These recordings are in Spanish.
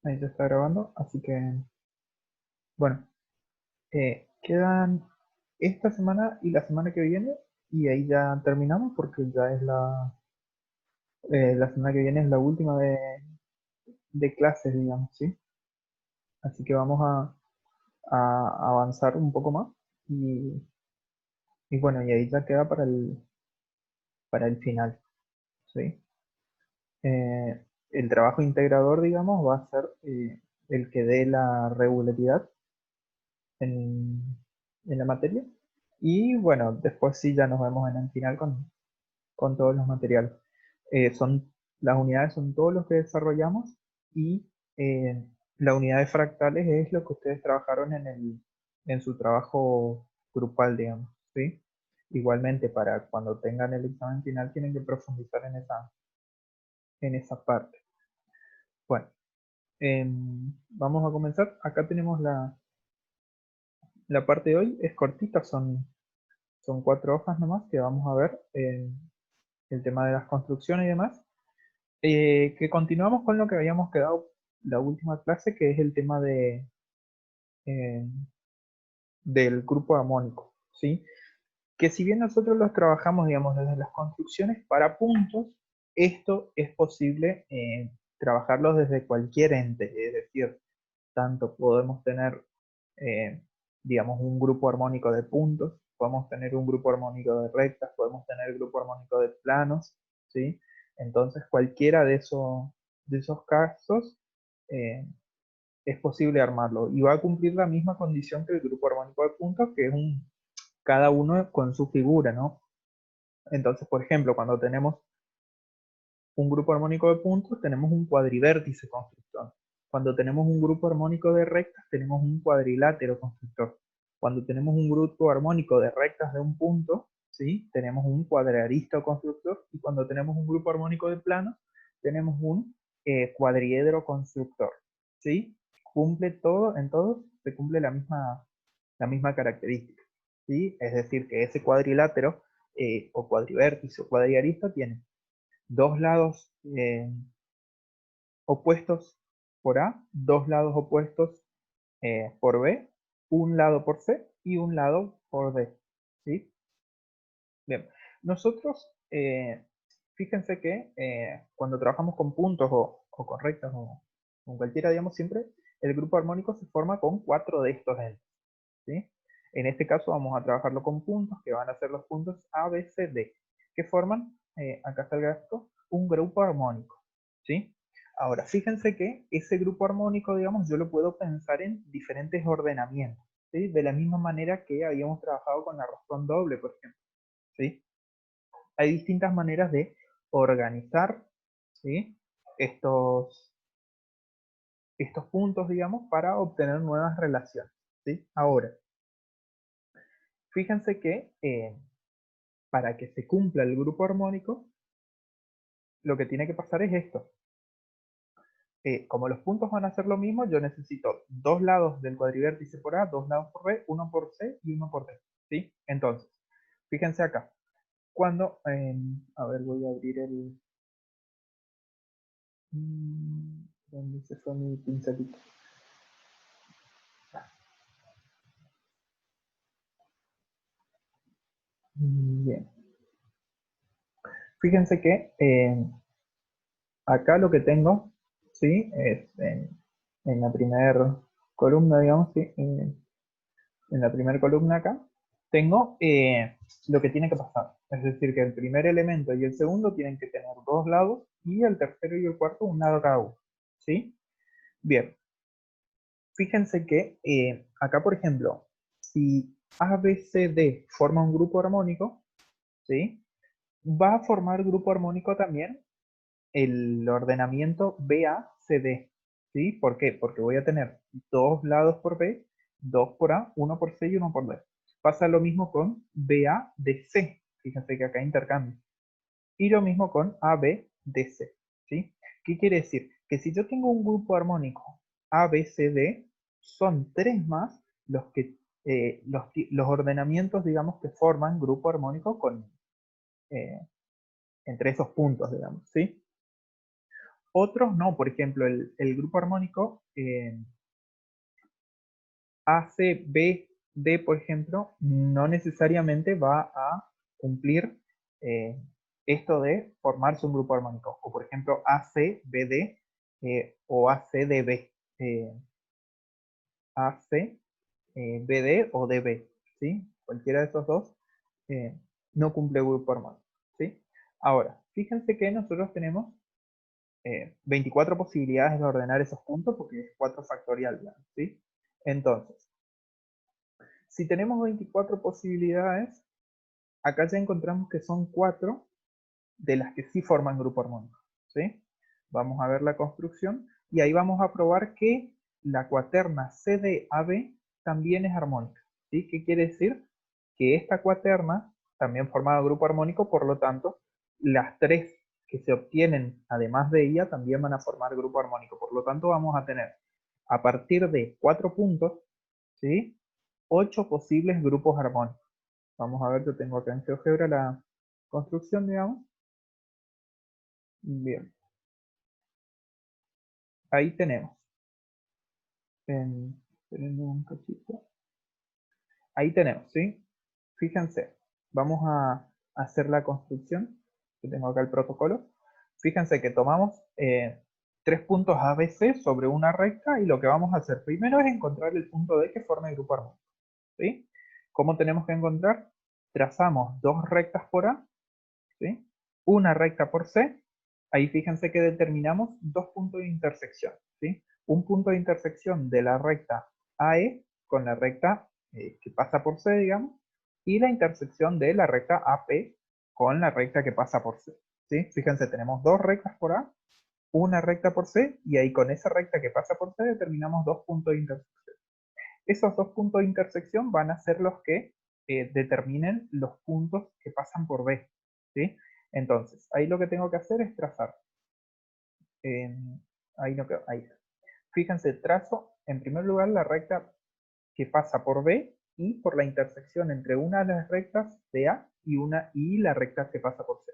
Ahí ya está grabando, así que, bueno, quedan esta semana y la semana que viene, y ahí ya terminamos porque ya es la semana que viene es la última de clases, digamos, ¿sí? Así que vamos a avanzar un poco más y, y bueno, y ahí ya queda para el final, ¿sí? El trabajo integrador, digamos, va a ser el que dé la regularidad en, en la materia. Y bueno, después sí ya nos vemos en el final con todos los materiales. Las unidades son todos los que desarrollamos y la unidad de fractales es lo que ustedes trabajaron en su trabajo grupal, digamos, ¿sí? Igualmente, para cuando tengan el examen final tienen que profundizar en esa parte. Bueno, vamos a comenzar. Acá tenemos la parte de hoy, es cortita, son 4 hojas nomás que vamos a ver el tema de las construcciones y demás. Que continuamos con lo que habíamos quedado la última clase, que es el tema eh, del grupo armónico, ¿sí? Que si bien nosotros los trabajamos, digamos, desde las construcciones para puntos, esto es posible trabajarlos desde cualquier ente, es decir, tanto podemos tener, eh, digamos, un grupo armónico de puntos, podemos tener un grupo armónico de rectas, podemos tener grupo armónico de planos, ¿sí? Entonces, cualquiera de esos casos eh, es posible armarlo y va a cumplir la misma condición que el grupo armónico de puntos, que es cada uno con su figura, ¿no? Entonces, por ejemplo, cuando tenemos un grupo armónico de puntos, tenemos un cuadrivértice constructor. Cuando tenemos un grupo armónico de rectas, tenemos un cuadrilátero constructor. Cuando tenemos un grupo armónico de rectas de un punto, ¿sí? Tenemos un cuadraristo constructor. Y cuando tenemos un grupo armónico de planos, tenemos un cuadriedro constructor, ¿sí? Cumple todo, en todos se cumple la misma característica, ¿sí? Es decir, que ese cuadrilátero o cuadrivértice o cuadriarista tiene dos lados opuestos por A, dos lados opuestos por B, un lado por C y un lado por D, ¿sí? Bien, nosotros, fíjense que cuando trabajamos con puntos o con rectas o con cualquiera, digamos, siempre el grupo armónico se forma con 4 de estos entes, ¿sí? En este caso vamos a trabajarlo con puntos, que van a ser los puntos A, B, C, D, que forman, acá está el gráfico, un grupo armónico, ¿sí? Ahora, fíjense que ese grupo armónico, digamos, yo lo puedo pensar en diferentes ordenamientos, ¿sí? De la misma manera que habíamos trabajado con la roscón doble, por ejemplo, ¿sí? Hay distintas maneras de organizar, ¿sí? estos puntos, digamos, para obtener nuevas relaciones, ¿sí? Ahora, fíjense que para que se cumpla el grupo armónico, lo que tiene que pasar es esto. Como los puntos van a ser lo mismo, yo necesito dos lados del cuadrivértice por A, dos lados por B, uno por C y uno por D, ¿sí? Entonces, fíjense acá. A ver, voy a abrir ¿dónde se fue mi pincelito? Bien. Fíjense que acá lo que tengo, ¿sí? Es en la primera columna, digamos, ¿sí? En la primera columna acá, tengo lo que tiene que pasar. Es decir, que el primer elemento y el segundo tienen que tener dos lados y el tercero y el cuarto un lado cada uno, ¿sí? Bien, fíjense que acá, por ejemplo, si A, B, C, D forma un grupo armónico, ¿sí? Va a formar grupo armónico también el ordenamiento BACD, ¿sí? ¿Por qué? Porque voy a tener dos lados por B, dos por A, uno por C y uno por D. Pasa lo mismo con BADC, fíjense que acá intercambio. Y lo mismo con ABDC, ¿sí? ¿Qué quiere decir? Que si yo tengo un grupo armónico ABCD, son tres más los ordenamientos, digamos, que forman grupo armónico eh, entre esos puntos, digamos, ¿sí? Otros no, por ejemplo, el grupo armónico ACBD, por ejemplo, no necesariamente va a cumplir eh, esto de formarse un grupo armónico. O por ejemplo, ACBD o ACDB. ACBD o DB, ¿sí? Cualquiera de esos dos eh, no cumple grupo armónico, ¿sí? Ahora, fíjense que nosotros tenemos 24 posibilidades de ordenar esos puntos porque es 4 factorial, ¿sí? Entonces, si tenemos 24 posibilidades, acá ya encontramos que son 4 de las que sí forman grupo armónico, ¿sí? Vamos a ver la construcción y ahí vamos a probar que la cuaterna CDAB también es armónica, ¿sí? ¿Qué quiere decir? Que esta cuaterna también forma grupo armónico, por lo tanto, las 3 que se obtienen además de ella también van a formar grupo armónico. Por lo tanto, vamos a tener a partir de 4 puntos, ¿sí? 8 posibles grupos armónicos. Vamos a ver, yo tengo acá en GeoGebra la construcción, digamos. Bien, ahí tenemos. Esperen un cachito. Ahí tenemos, ¿sí? Fíjense, vamos a hacer la construcción, que tengo acá el protocolo. Fíjense que tomamos 3 puntos ABC sobre una recta y lo que vamos a hacer primero es encontrar el punto D que forma el grupo armónico, ¿sí? ¿Cómo tenemos que encontrar? Trazamos 2 rectas por A, ¿sí? Una recta por C. Ahí fíjense que determinamos 2 puntos de intersección, ¿sí? Un punto de intersección de la recta AE con la recta que pasa por C, digamos, y la intersección de la recta AP con la recta que pasa por C, ¿sí? Fíjense, tenemos 2 rectas por A, una recta por C, y ahí con esa recta que pasa por C determinamos 2 puntos de intersección. Esos 2 puntos de intersección van a ser los que determinen los puntos que pasan por B, ¿sí? Entonces, ahí lo que tengo que hacer es trazar. Ahí no quedó, ahí está. Fíjense, trazo en primer lugar la recta que pasa por B y por la intersección entre una de las rectas de A y la recta que pasa por C.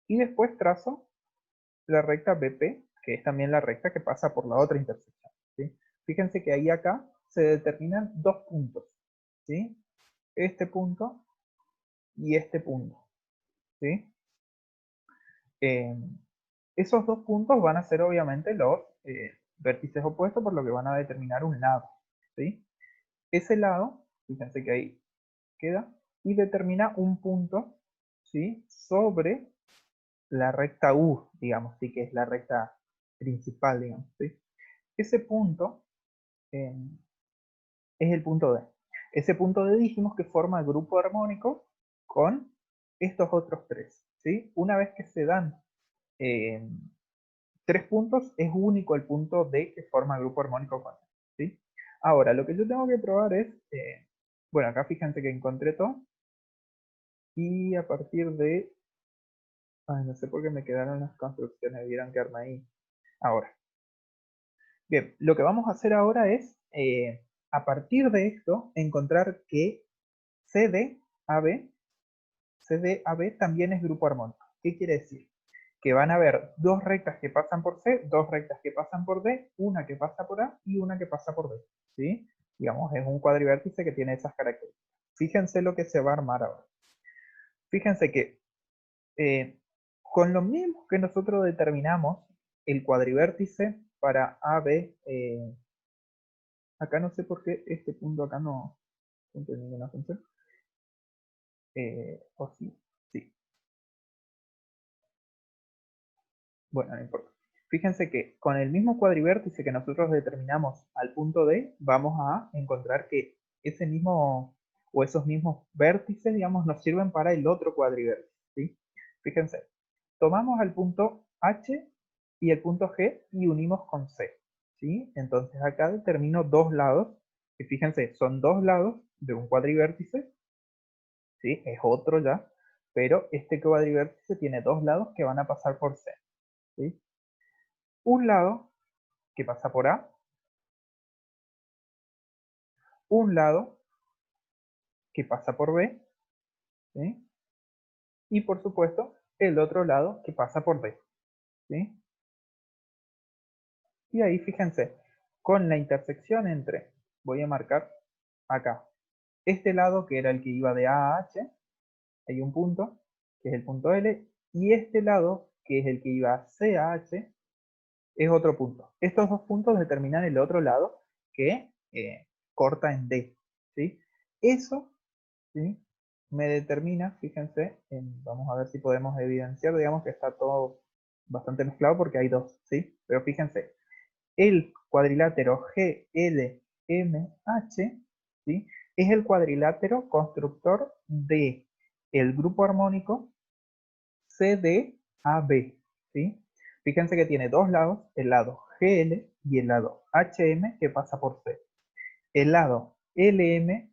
Y después trazo la recta BP, que es también la recta que pasa por la otra intersección, ¿sí? Fíjense que ahí acá se determinan 2 puntos, ¿sí? Este punto y este punto, ¿sí? Eh, esos 2 puntos van a ser obviamente los vértices opuestos, por lo que van a determinar un lado, ¿sí? Ese lado, fíjense que ahí queda, y determina un punto, ¿sí? Sobre la recta U, digamos, ¿sí? Que es la recta principal, digamos, ¿sí? Ese punto eh, es el punto D. Ese punto D dijimos que forma el grupo armónico con estos otros 3, ¿sí? Una vez que se dan eh, 3 puntos, es único el punto D que forma el grupo armónico con él, ¿sí? Ahora, lo que yo tengo que probar es, bueno, acá fíjense que encontré todo, y a partir de, ay, no sé por qué me quedaron las construcciones, debieran quedarme ahí. Ahora, bien, lo que vamos a hacer ahora es, a partir de esto, encontrar que CDAB, CDAB también es grupo armónico. ¿Qué quiere decir? Que van a haber 2 rectas que pasan por C, 2 rectas que pasan por D, una que pasa por A y una que pasa por B, ¿sí? Digamos, es un cuadrivértice que tiene esas características. Fíjense lo que se va a armar ahora. Fíjense que con lo mismo que nosotros determinamos el cuadrivértice para AB, acá no sé por qué este punto acá no cumple ninguna función, o sí, sí, bueno, no importa. Fíjense que con el mismo cuadrivértice que nosotros determinamos al punto D, vamos a encontrar que ese mismo o esos mismos vértices, digamos, nos sirven para el otro cuadrivértice, ¿sí? Fíjense, tomamos el punto H y el punto G y unimos con C, ¿sí? Entonces acá determino 2 lados, que fíjense, son 2 lados de un cuadrivértice, ¿sí? Es otro ya, pero este cuadrivértice tiene 2 lados que van a pasar por C, ¿sí? Un lado que pasa por A, un lado que pasa por B, ¿sí? Y por supuesto el otro lado que pasa por D, ¿sí? Y ahí fíjense, con la intersección entre, voy a marcar acá, este lado que era el que iba de A a H, hay un punto, que es el punto L, y este lado, que es el que iba C a H, es otro punto. Estos dos puntos determinan el otro lado que corta en D. ¿Sí? Eso, ¿sí?, me determina, fíjense, vamos a ver si podemos evidenciar, digamos que está todo bastante mezclado porque hay dos, ¿sí? Pero fíjense, el cuadrilátero GLMH, ¿sí?, es el cuadrilátero constructor de el grupo armónico CDAB, ¿sí? Fíjense que tiene dos lados, el lado GL y el lado HM que pasa por C. El lado LM,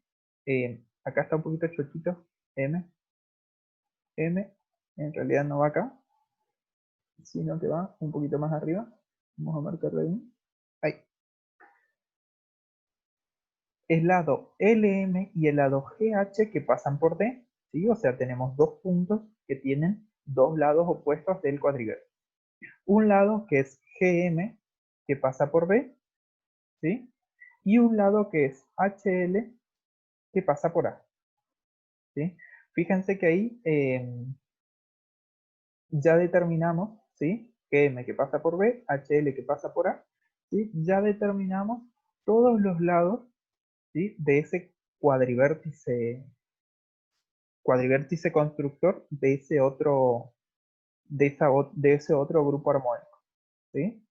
acá está un poquito choquito, M, en realidad no va acá, sino que va un poquito más arriba. Vamos a marcarle bien. Ahí. El lado LM y el lado GH que pasan por D, ¿sí? O sea, tenemos dos puntos que tienen dos lados opuestos del cuadrilátero. Un lado que es GM que pasa por B, ¿sí? Y un lado que es HL que pasa por A, ¿sí? Fíjense que ahí ya determinamos, ¿sí?, GM que pasa por B, HL que pasa por A, ¿sí? Ya determinamos todos los lados, ¿sí?, de ese cuadrivértice constructor de ese otro, de ese otro grupo armónico, ¿sí?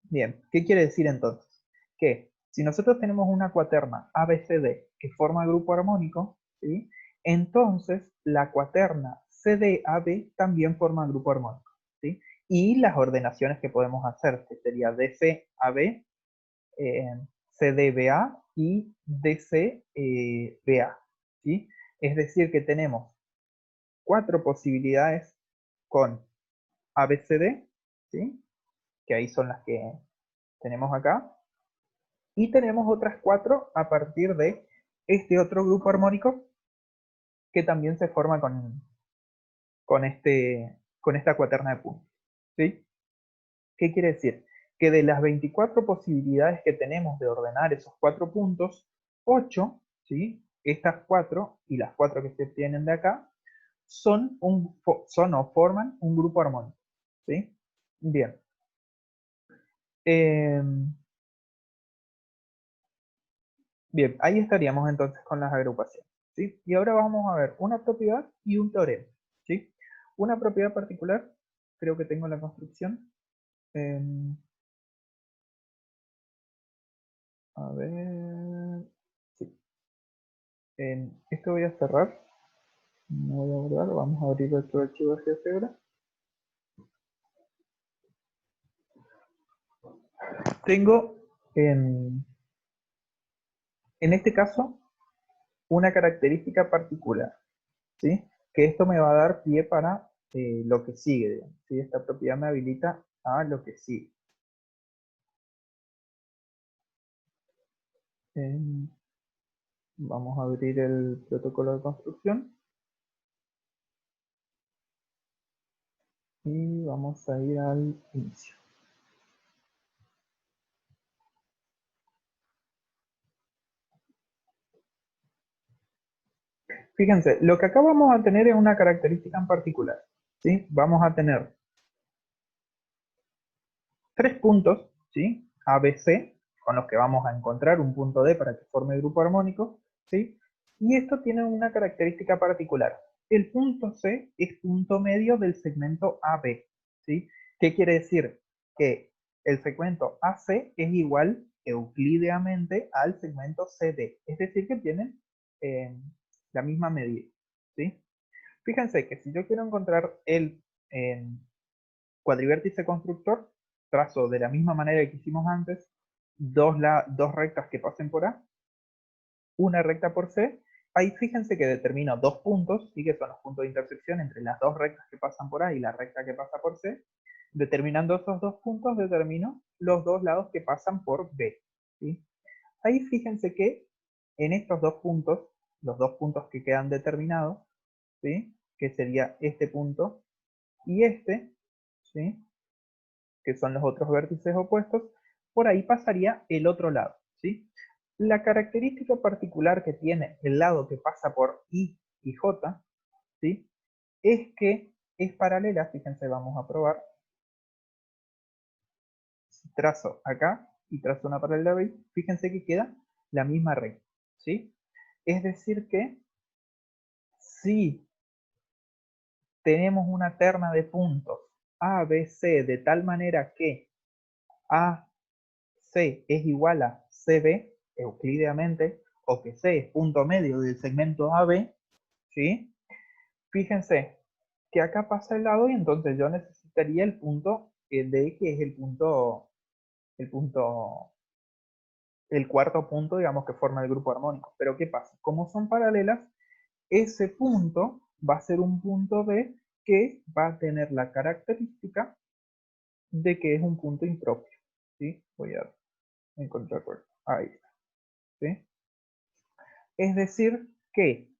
Bien, ¿qué quiere decir entonces? Que si nosotros tenemos una cuaterna ABCD que forma grupo armónico, ¿sí?, entonces la cuaterna CDAB también forma grupo armónico, ¿sí? Y las ordenaciones que podemos hacer, que sería DCAB, CDBA y DCBA, ¿sí? Es decir, que tenemos cuatro posibilidades con ABCD, ¿sí?, que ahí son las que tenemos acá, y tenemos otras cuatro a partir de este otro grupo armónico que también se forma con esta cuaterna de puntos, ¿sí? ¿Qué quiere decir? Que de las 24 posibilidades que tenemos de ordenar esos cuatro puntos, 8, ¿sí?, estas cuatro y las cuatro que se tienen de acá, son o forman un grupo armónico, ¿sí? Bien. Bien, ahí estaríamos entonces con las agrupaciones, ¿sí? Y ahora vamos a ver una propiedad y un teorema, ¿sí? Una propiedad particular, creo que tengo la construcción. A ver, sí. Esto voy a cerrar, no voy a guardar, vamos a abrir otro archivo de GeoGebra. Tengo, en este caso, una característica particular, ¿sí?, que esto me va a dar pie para lo que sigue, digamos, ¿sí? Esta propiedad me habilita a lo que sigue. Vamos a abrir el protocolo de construcción y vamos a ir al inicio. Fíjense, lo que acá vamos a tener es una característica en particular, ¿sí? Vamos a tener tres puntos, ¿sí?, ABC, con los que vamos a encontrar un punto D para que forme el grupo armónico, ¿sí? Y esto tiene una característica particular. El punto C es punto medio del segmento AB, ¿sí? ¿Qué quiere decir? Que el segmento AC es igual euclídeamente al segmento CD, es decir, que tienen la misma medida, ¿sí? Fíjense que si yo quiero encontrar el cuadrivértice constructor, trazo de la misma manera que hicimos antes, dos rectas que pasen por A, una recta por C. Ahí fíjense que determino dos puntos, y que son los puntos de intersección entre las dos rectas que pasan por A y la recta que pasa por C. Determinando esos dos puntos, determino los dos lados que pasan por B, ¿sí? Ahí fíjense que en estos dos puntos, los dos puntos que quedan determinados, ¿sí?, que sería este punto y este, ¿sí?, que son los otros vértices opuestos, por ahí pasaría el otro lado, ¿sí? La característica particular que tiene el lado que pasa por I y J, ¿sí? Es que es paralela, fíjense, vamos a probar. Si trazo acá y trazo una paralela a B, fíjense que queda la misma recta, ¿sí? Es decir que si tenemos una terna de puntos A, B, C de tal manera que AC es igual a CB euclídeamente, o que C es punto medio del segmento AB, ¿sí? Fíjense que acá pasa el lado y entonces yo necesitaría el punto D, que es el cuarto punto, digamos, que forma el grupo armónico. Pero ¿qué pasa? Como son paralelas, ese punto va a ser un punto B que va a tener la característica de que es un punto impropio, ¿sí? Voy a encontrar por ahí, ¿sí? Es decir que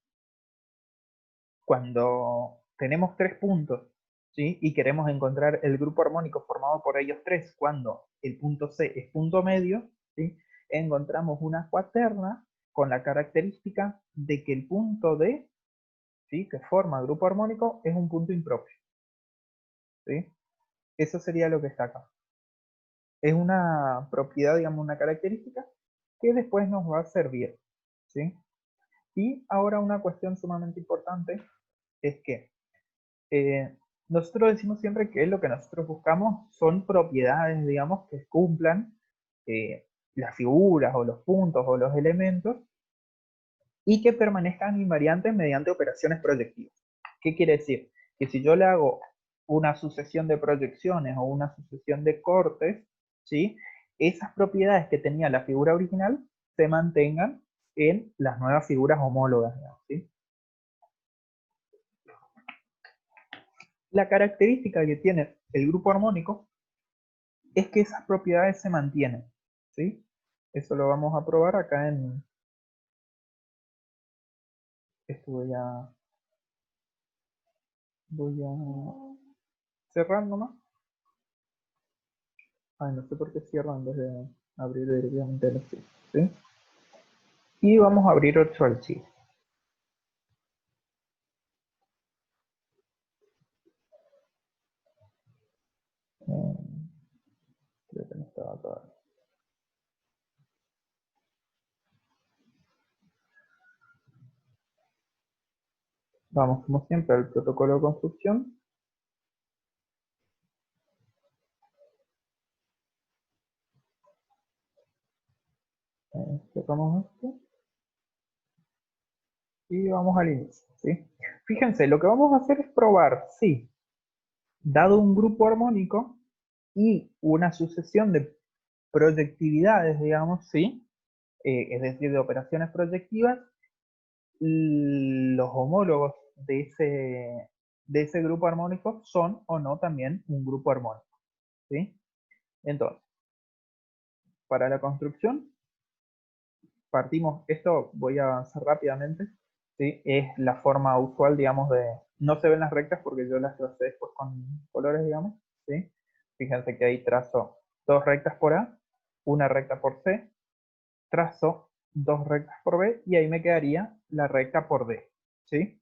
cuando tenemos tres puntos, ¿sí? Y queremos encontrar el grupo armónico formado por ellos tres, cuando el punto C es punto medio, ¿sí? Encontramos una cuaterna con la característica de que el punto D, ¿sí? Que forma el grupo armónico, es un punto impropio, ¿sí? Eso sería lo que está acá. Es una propiedad, digamos, una característica que después nos va a servir, ¿sí? Y ahora una cuestión sumamente importante es que nosotros decimos siempre que lo que nosotros buscamos son propiedades, digamos, que cumplan las figuras o los puntos o los elementos y que permanezcan invariantes mediante operaciones proyectivas. ¿Qué quiere decir? Que si yo le hago una sucesión de proyecciones o una sucesión de cortes, ¿sí? Esas propiedades que tenía la figura original se mantengan en las nuevas figuras homólogas, ¿sí? La característica que tiene el grupo armónico es que esas propiedades se mantienen, ¿sí? Eso lo vamos a probar acá en... Esto voy a cerrar nomás. Ay, no sé por qué cierro en vez de abrir directamente el archivo, ¿sí? Y vamos a abrir otro archivo. Creo que no estaba todavía. Vamos, como siempre, al protocolo de construcción. Cerramos esto. Y vamos al inicio, ¿sí? Fíjense, lo que vamos a hacer es probar si, dado un grupo armónico y una sucesión de proyectividades, digamos, ¿sí? Es decir, de operaciones proyectivas, los homólogos de ese grupo armónico son o no también un grupo armónico, ¿sí? Entonces, para la construcción, partimos, esto voy a avanzar rápidamente, ¿sí? Es la forma usual, digamos, no se ven las rectas porque yo las tracé después con colores, digamos, ¿sí? Fíjense que ahí trazo dos rectas por A, una recta por C, trazo dos rectas por B y ahí me quedaría la recta por D, ¿sí?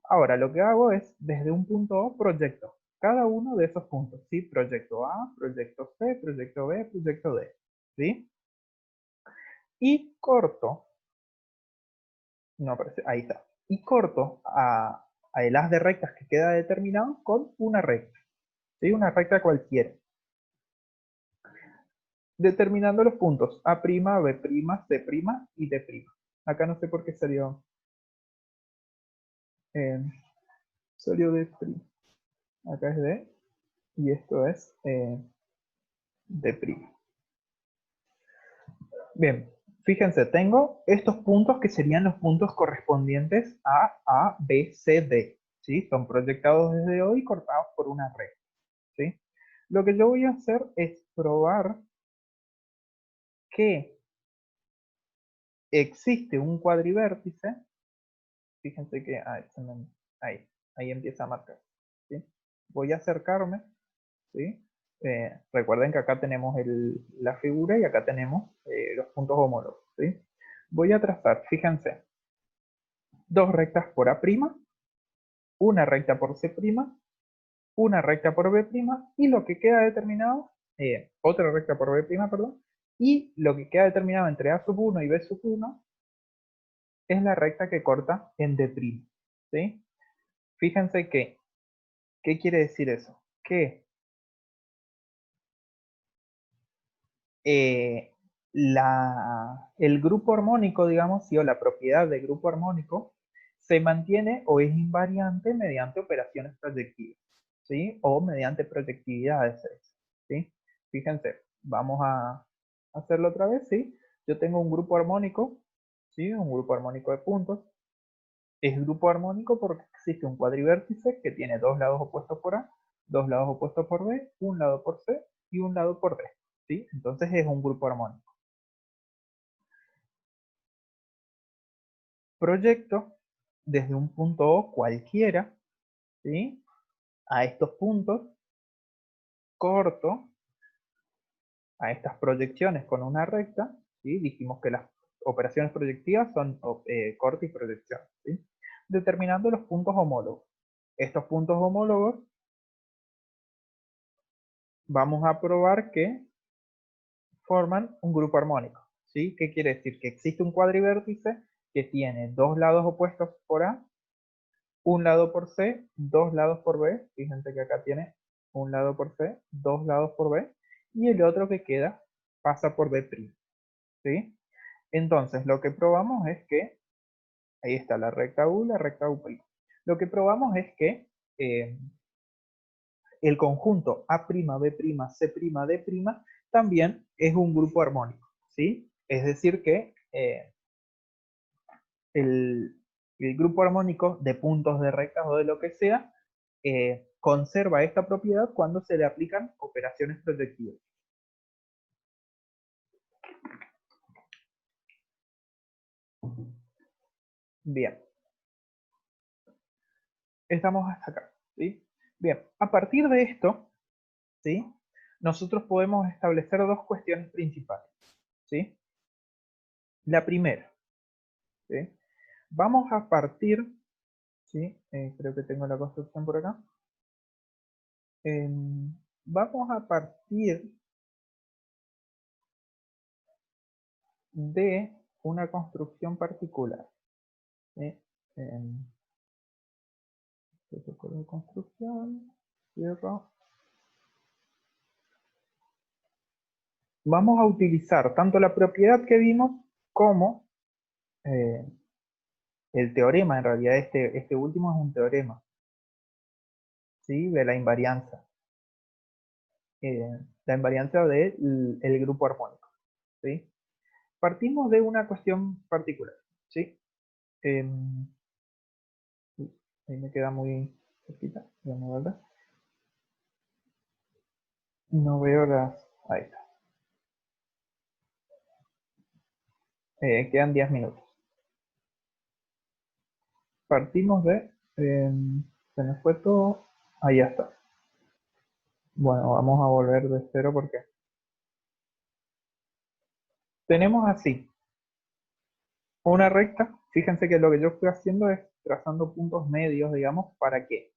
Ahora lo que hago es, desde un punto O, proyecto cada uno de esos puntos, ¿sí? Proyecto A, proyecto C, proyecto B, proyecto D, ¿sí? Y corto, no aparece, ahí está, y corto a el haz de rectas que queda determinado con una recta, ¿sí? Una recta cualquiera, determinando los puntos A', B', C' y D'. Acá no sé por qué eh, salió D'. Acá es D y esto es D'. Bien, fíjense, tengo estos puntos que serían los puntos correspondientes a B, C, D, ¿sí? Son proyectados desde hoy y cortados por una recta, ¿sí? Lo que yo voy a hacer es probar que existe un cuadrivértice, fíjense que ahí empieza a marcar, ¿sí? Voy a acercarme, ¿sí? Recuerden que acá tenemos la figura y acá tenemos los puntos homólogos, ¿sí? Voy a trazar, fíjense, dos rectas por A', una recta por C', una recta por B', y lo que queda determinado, otra recta por B', perdón, y lo que queda determinado entre A'1 y B'1 es la recta que corta en D', ¿sí? Fíjense que, ¿qué quiere decir eso? Que el grupo armónico, digamos, ¿sí? O la propiedad del grupo armónico se mantiene o es invariante mediante operaciones proyectivas, ¿sí? O mediante proyectividades, ¿sí? Fíjense, vamos a hacerlo otra vez, ¿sí? Yo tengo un grupo armónico, ¿sí? Un grupo armónico de puntos. Es grupo armónico porque existe un cuadrivértice que tiene dos lados opuestos por A, dos lados opuestos por B, un lado por C y un lado por D, ¿sí? Entonces es un grupo armónico. Proyecto desde un punto O cualquiera, ¿sí? A estos puntos, corto a estas proyecciones con una recta, ¿sí? Dijimos que las operaciones proyectivas son corte y proyección, ¿sí? Determinando los puntos homólogos. Estos puntos homólogos vamos a probar que forman un grupo armónico, ¿sí? ¿Qué quiere decir? Que existe un cuadrivértice que tiene dos lados opuestos por A, un lado por C, dos lados por B, fíjense que acá tiene un lado por C, dos lados por B, y el otro que queda pasa por B', ¿sí? Entonces, lo que probamos es que, ahí está la recta U, la recta U'. Lo que probamos es que eh, el conjunto A', B', C', D' también es un grupo armónico, ¿sí? Es decir que el, el grupo armónico de puntos, de rectas o de lo que sea, conserva esta propiedad cuando se le aplican operaciones proyectivas. Bien, estamos hasta acá, ¿sí? Bien, a partir de esto, ¿sí? Nosotros podemos establecer dos cuestiones principales, ¿sí? La primera, ¿sí? Vamos a partir, ¿sí? Creo que tengo la construcción por acá. Vamos a partir de una construcción particular, ¿sí? Protocolo de construcción, cierro. Vamos a utilizar tanto la propiedad que vimos como eh, el teorema. En realidad este último es un teorema, ¿sí? De la invarianza del grupo armónico, ¿sí? Partimos de una cuestión particular, ¿sí? Ahí me queda muy cerquita, ¿verdad? No veo las... Ahí está. Quedan 10 minutos. Partimos de... se nos fue todo... Ahí está. Bueno, vamos a volver de cero porque... Tenemos así. Una recta. Fíjense que lo que yo estoy haciendo es trazando puntos medios, digamos, ¿para qué?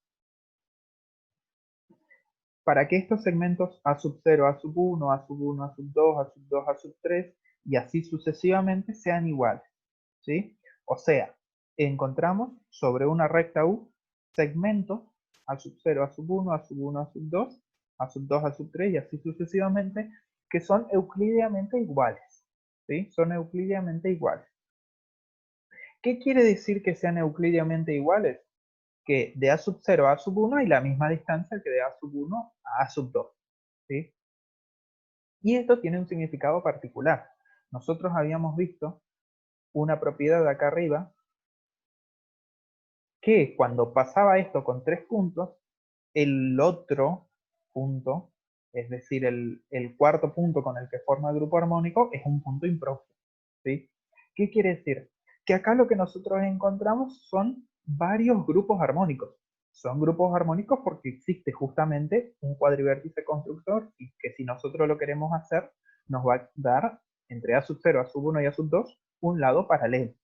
Para que estos segmentos A sub 0, A sub 1, A sub 1, A sub 2, A sub 2, A sub 3 y así sucesivamente sean iguales, ¿sí? O sea, encontramos sobre una recta U segmentos A sub 0, A sub 1, A sub 1, A sub 2, A sub 2, A sub 3 y así sucesivamente que son euclídeamente iguales, ¿sí? Son euclídeamente iguales. ¿Qué quiere decir que sean euclídeamente iguales? Que de A sub 0 a A sub 1 hay la misma distancia que de A sub 1 a A sub 2, ¿sí? Y esto tiene un significado particular. Nosotros habíamos visto una propiedad de acá arriba que cuando pasaba esto con 3 puntos, el otro punto, es decir, el cuarto punto con el que forma el grupo armónico, es un punto impropio, ¿sí? ¿Qué quiere decir? Que acá lo que nosotros encontramos son varios grupos armónicos, son grupos armónicos porque existe justamente un cuadrivértice constructor y que si nosotros lo queremos hacer, nos va a dar entre A sub 0, A sub 1 y A sub 2 un lado paralelo.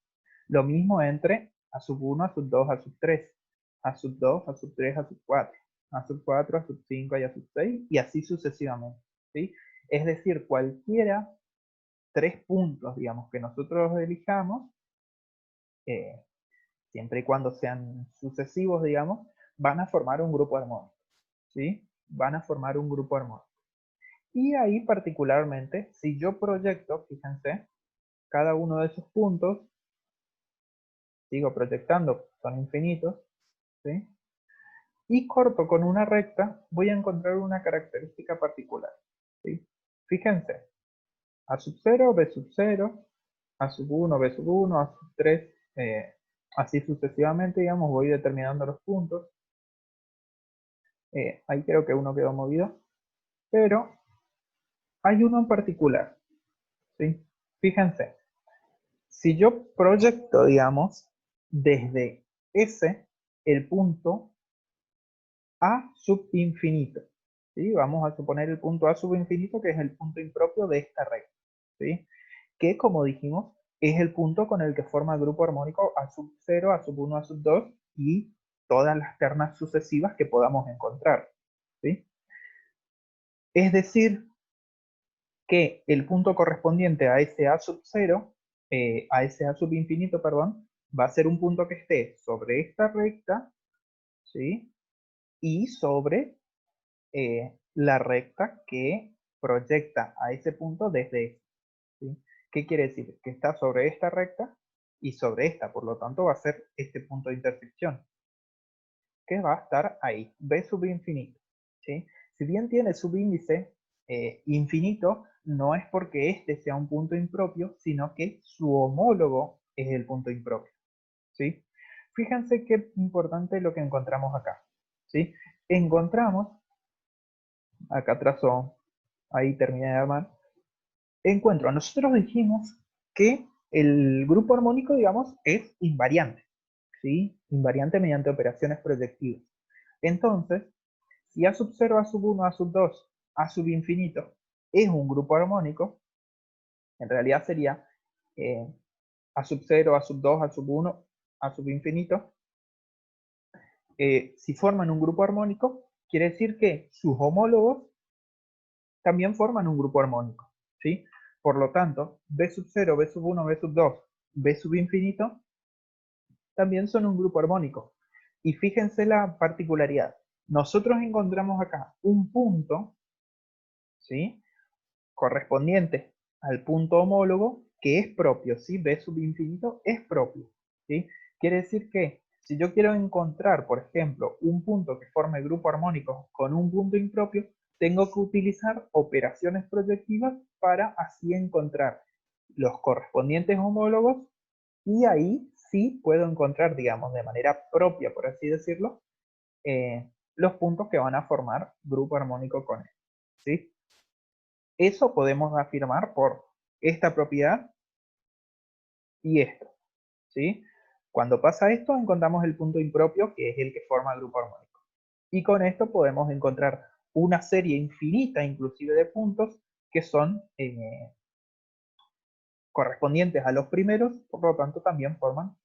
Lo mismo entre A sub 1, A sub 2, A sub 3, A sub 2, A sub 3, A sub 4, A sub 4, A sub 5 y A sub 6 y así sucesivamente. ¿Sí? Es decir, cualquiera 3 puntos, digamos, que nosotros elijamos, siempre y cuando sean sucesivos, digamos, van a formar un grupo armónico. ¿Sí? Van a formar un grupo armónico. Y ahí particularmente, si yo proyecto, fíjense, cada uno de esos puntos, sigo proyectando, son infinitos, ¿sí? Y corto con una recta, voy a encontrar una característica particular, ¿sí? Fíjense, A sub 0, B sub 0, A sub 1, B sub 1, A sub 3, así sucesivamente, digamos, voy determinando los puntos. Ahí creo que uno quedó movido, pero hay uno en particular, ¿sí? Fíjense, si yo proyecto, digamos, desde S el punto A sub infinito, ¿sí? Vamos a suponer el punto A sub infinito, que es el punto impropio de esta recta, ¿sí? Que, como dijimos, es el punto con el que forma el grupo armónico A sub 0, A sub 1, A sub 2 y todas las ternas sucesivas que podamos encontrar, ¿sí? Es decir, que el punto correspondiente a ese A sub 0, a ese A sub infinito, perdón, va a ser un punto que esté sobre esta recta, ¿sí? Y sobre la recta que proyecta a ese punto desde este, ¿sí? ¿Qué quiere decir? Que está sobre esta recta y sobre esta, por lo tanto va a ser este punto de intersección, que va a estar ahí, B sub infinito, ¿sí? Si bien tiene subíndice infinito, no es porque este sea un punto impropio, sino que su homólogo es el punto impropio, ¿sí? Fíjense qué importante lo que encontramos acá, ¿sí? Encontramos, acá trazo, ahí terminé de armar, encuentro, nosotros dijimos que el grupo armónico, digamos, es invariante, ¿sí? Invariante mediante operaciones proyectivas. Entonces, si A sub 0, A sub 1, A sub 2, A sub infinito es un grupo armónico, en realidad sería A sub 0, A sub 2, A sub 1, A sub infinito. Si forman un grupo armónico, quiere decir que sus homólogos también forman un grupo armónico, ¿sí? Por lo tanto, B sub 0, B sub 1, B sub 2, B sub infinito también son un grupo armónico. Y fíjense la particularidad. Nosotros encontramos acá un punto, ¿sí? Correspondiente al punto homólogo que es propio, ¿sí? B sub infinito es propio, ¿sí? Quiere decir que si yo quiero encontrar, por ejemplo, un punto que forme grupo armónico con un punto impropio, tengo que utilizar operaciones proyectivas para así encontrar los correspondientes homólogos y ahí sí puedo encontrar, digamos, de manera propia, por así decirlo, los puntos que van a formar grupo armónico con él, ¿sí? Eso podemos afirmar por esta propiedad y esto, ¿sí? Cuando pasa esto, encontramos el punto impropio, que es el que forma el grupo armónico. Y con esto podemos encontrar una serie infinita, inclusive, de puntos que son correspondientes a los primeros, por lo tanto también forman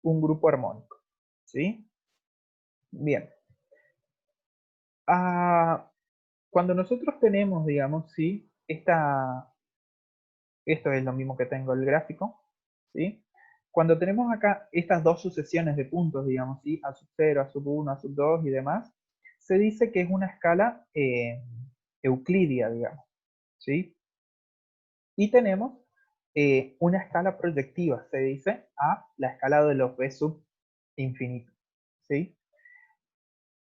un grupo armónico, ¿sí? Bien. Cuando nosotros tenemos, digamos, ¿sí? Esto es lo mismo que tengo el gráfico, ¿sí? Cuando tenemos acá estas dos sucesiones de puntos, digamos, ¿sí? A sub 0, A sub 1, A sub 2 y demás, se dice que es una escala euclidia, digamos, ¿sí? Y tenemos una escala proyectiva, se dice, a la escala de los B sub infinito, ¿sí?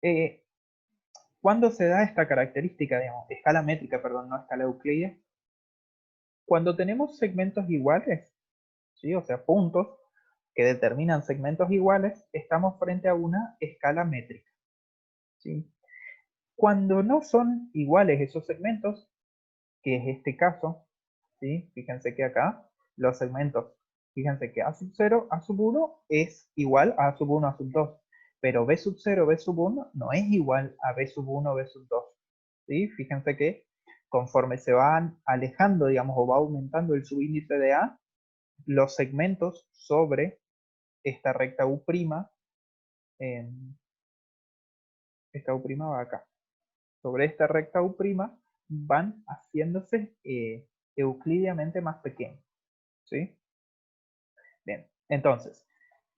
Eh, ¿Cuándo se da esta característica, digamos, escala métrica, perdón, no escala euclidia? Cuando tenemos segmentos iguales, ¿sí? O sea, puntos que determinan segmentos iguales, estamos frente a una escala métrica, ¿sí? Cuando no son iguales esos segmentos, que es este caso, ¿sí? Fíjense que acá los segmentos, fíjense que A sub 0, A sub 1 es igual a A sub 1, A sub 2. pero B sub 0, B sub 1 no es igual a B sub 1, B sub 2. ¿Sí? Fíjense que conforme se van alejando, digamos, o va aumentando el subíndice de A, los segmentos sobre esta recta U', esta U' va acá. Sobre esta recta U' van haciéndose euclidianamente más pequeños. ¿Sí? Bien, entonces,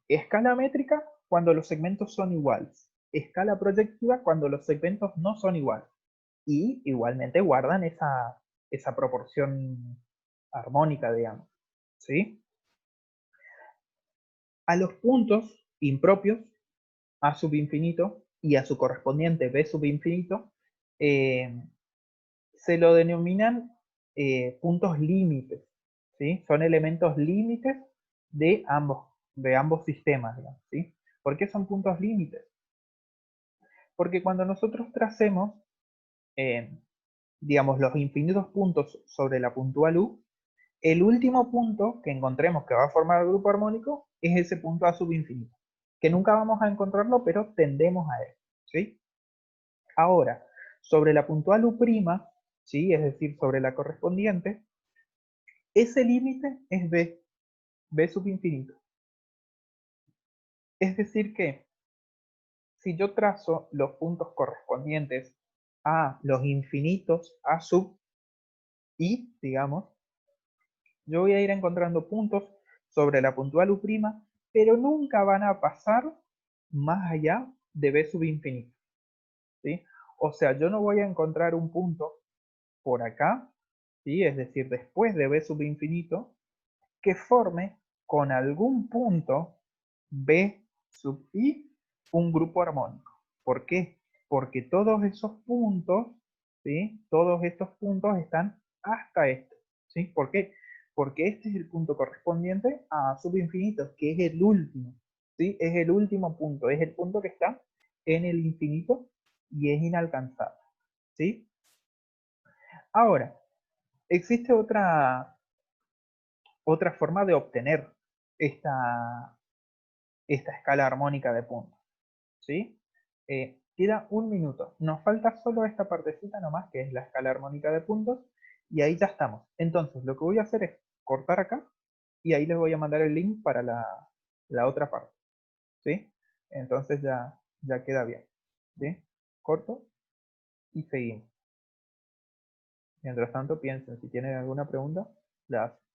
escala métrica cuando los segmentos son iguales. Escala proyectiva cuando los segmentos no son iguales. Y igualmente guardan esa proporción armónica, digamos. ¿Sí? A los puntos impropios, A sub infinito, y a su correspondiente B sub infinito, se lo denominan puntos límites. ¿Sí? Son elementos límites de ambos sistemas, digamos, ¿sí? ¿Por qué son puntos límites? Porque cuando nosotros tracemos, digamos, los infinitos puntos sobre la puntual U, el último punto que encontremos que va a formar el grupo armónico es ese punto A sub infinito, que nunca vamos a encontrarlo, pero tendemos a él, ¿sí? Ahora, sobre la puntual U', ¿sí? Es decir, sobre la correspondiente, ese límite es B sub infinito. Es decir que, si yo trazo los puntos correspondientes a los infinitos A sub I, digamos, yo voy a ir encontrando puntos sobre la puntual U', pero nunca van a pasar más allá de B sub infinito, ¿sí? O sea, yo no voy a encontrar un punto por acá, ¿sí? Es decir, después de B sub infinito, que forme con algún punto B sub I un grupo armónico. ¿Por qué? Porque todos esos puntos, ¿sí? Todos estos puntos están hasta este, ¿sí? ¿Por qué? Porque este es el punto correspondiente a sub infinito, que es el último, ¿sí? Es el último punto, es el punto que está en el infinito y es inalcanzable, ¿sí? Ahora, existe otra forma de obtener esta escala armónica de puntos, ¿sí? Queda un minuto. Nos falta solo esta partecita nomás, que es la escala armónica de puntos, y ahí ya estamos. Entonces, lo que voy a hacer es cortar acá, y ahí les voy a mandar el link para la otra parte, ¿sí? Entonces ya queda bien, ¿sí? Corto y seguimos. Mientras tanto, piensen, si tienen alguna pregunta, la hacen.